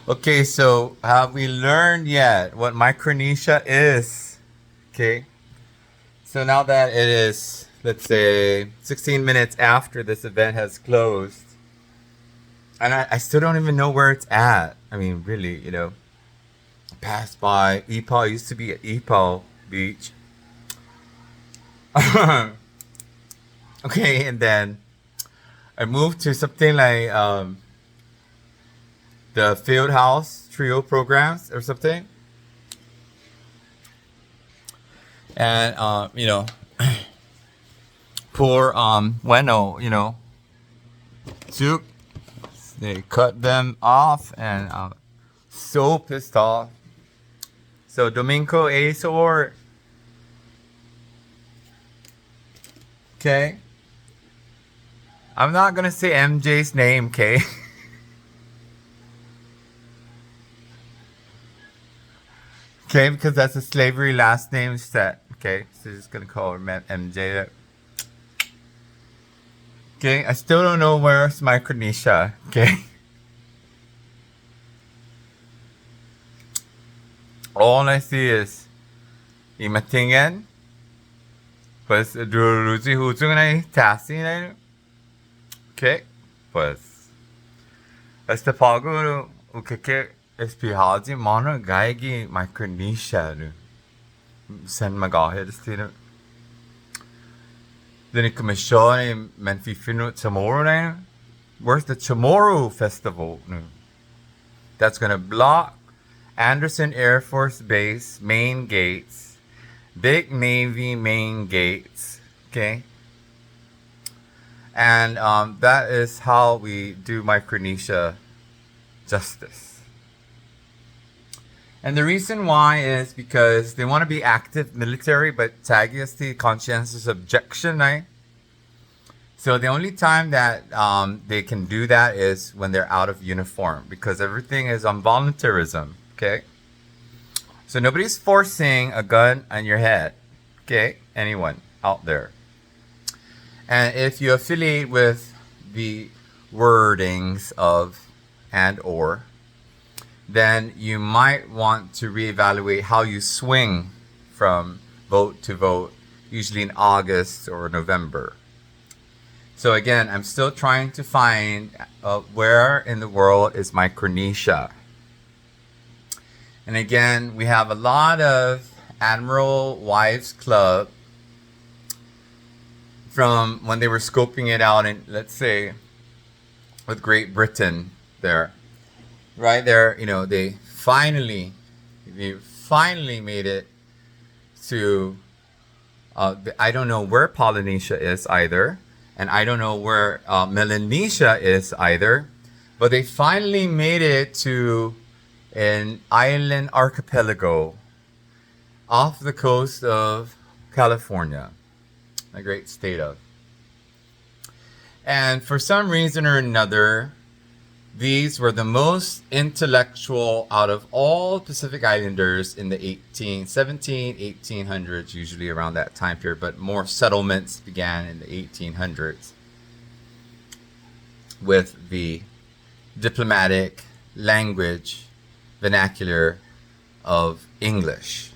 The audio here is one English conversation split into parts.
Okay, so have we learned yet what Micronesia is? Okay, so now that it is, let's say, 16 minutes after this event has closed, and I still don't even know where it's at. I mean, really, passed by Ipoh. It used to be at Ipoh Beach. Okay, and then I moved to something like the Field House Trio programs or something. And, poor, bueno, Zook, they cut them off and so pissed off. So, Domingo Azor, okay? I'm not gonna say MJ's name, okay? Okay, because that's a slavery last name set. Okay, so just gonna call her MJ. Okay, I still don't know where's Micronesia. Okay, all I see is Imatingen. Pues Ruzi Huzungai Tassi. Okay, pues este pago o que espihaji mana gaigi Micronesia. Sen magahed stira. Then it comes showing Menfi Finu tomorrow now. Where's the Chamorro Festival? That's gonna block Anderson Air Force Base main gates, Big Navy main gates. Okay, and that is how we do Micronesia justice. And the reason why is because they want to be active military, but CHsT conscientious objection, right? So the only time that they can do that is when they're out of uniform, because everything is on voluntarism. Okay, so nobody's forcing a gun on your head. Okay, anyone out there? And if you affiliate with the wordings of and or, then you might want to reevaluate how you swing from vote to vote, usually in August or November. So again, I'm still trying to find where in the world is Micronesia. And again, we have a lot of Admiral Wives Club from when they were scoping it out in, let's say, with Great Britain there. Right there, they finally made it to, I don't know where Polynesia is either, and I don't know where Melanesia is either, but they finally made it to an island archipelago off the coast of California, the great state of. And for some reason or another, these were the most intellectual out of all Pacific Islanders in the 1800s, usually around that time period, but more settlements began in the 1800s with the diplomatic language vernacular of English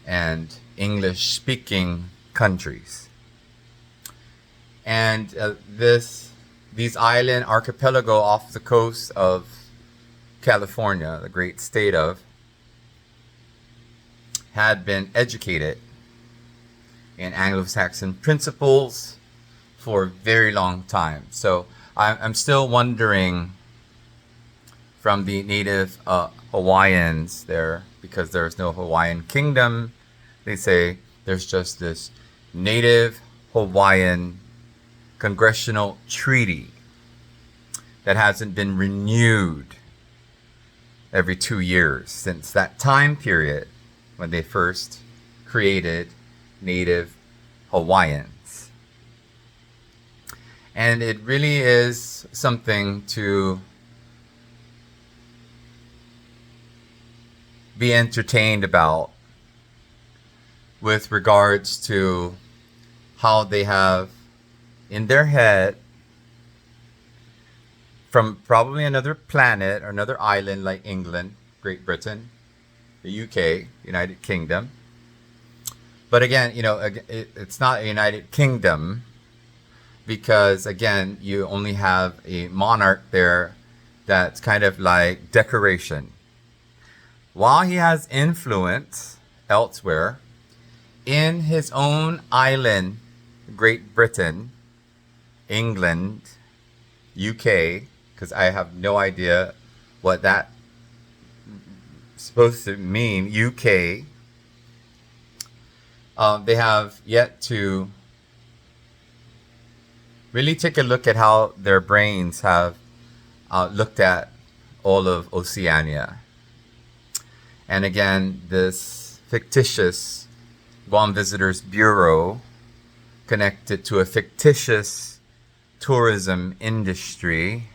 and English-speaking countries. And these island archipelago off the coast of California, the great state of, had been educated in Anglo-Saxon principles for a very long time. So I'm still wondering from the native Hawaiians there, because there's no Hawaiian kingdom, they say there's just this native Hawaiian congressional treaty that hasn't been renewed every 2 years since that time period when they first created native Hawaiians. And it really is something to be entertained about with regards to how they have in their head from probably another planet or another island like England, Great Britain, the UK, United Kingdom. But again, it's not a United Kingdom because, again, you only have a monarch there that's kind of like decoration. While he has influence elsewhere, in his own island, Great Britain, England, UK, because I have no idea what that's supposed to mean, UK, they have yet to really take a look at how their brains have looked at all of Oceania. And again, this fictitious Guam Visitors Bureau connected to a fictitious tourism industry.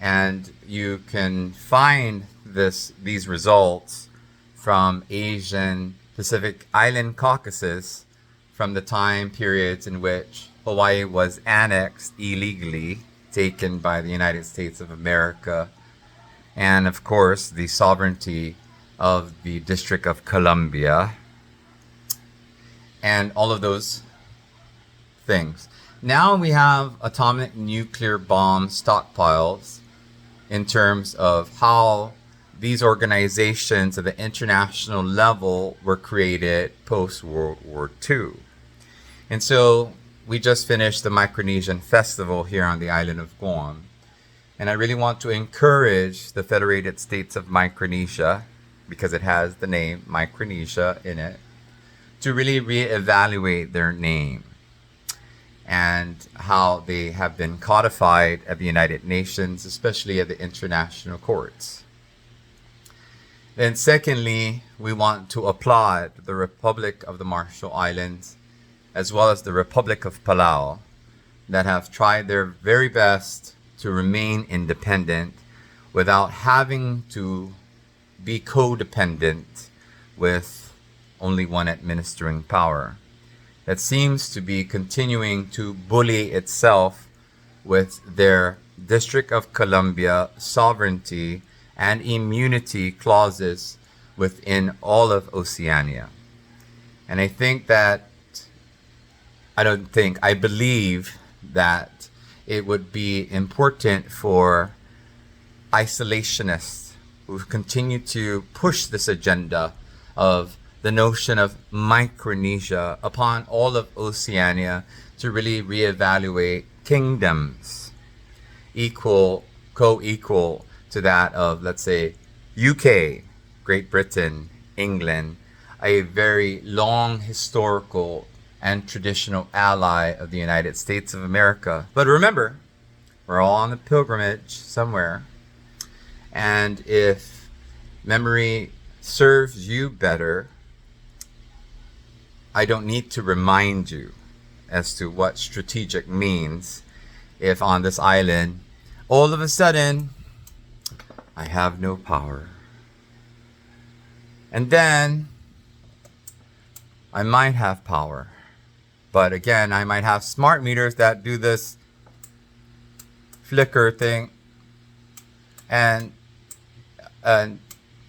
And you can find these results from Asian Pacific Island caucuses from the time periods in which Hawaii was annexed illegally, taken by the United States of America, and of course the sovereignty of the District of Columbia, and all of those things. Now we have atomic nuclear bomb stockpiles in terms of how these organizations at the international level were created post-World War II. And so we just finished the Micronesian Festival here on the island of Guam. And I really want to encourage the Federated States of Micronesia, because it has the name Micronesia in it, to really reevaluate their name and how they have been codified at the United Nations, especially at the international courts. Then secondly, we want to applaud the Republic of the Marshall Islands as well as the Republic of Palau that have tried their very best to remain independent without having to be codependent with only one administering power. That seems to be continuing to bully itself with their District of Columbia sovereignty and immunity clauses within all of Oceania. And I believe that it would be important for isolationists who continue to push this agenda of the notion of Micronesia upon all of Oceania to really reevaluate kingdoms co-equal to that of, let's say, UK, Great Britain, England, a very long historical and traditional ally of the United States of America. But remember, we're all on a pilgrimage somewhere. And if memory serves you better, I don't need to remind you as to what strategic means if on this island, all of a sudden, I have no power. And then I might have power. But again, I might have smart meters that do this flicker thing. And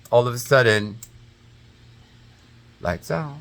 all of a sudden, lights out.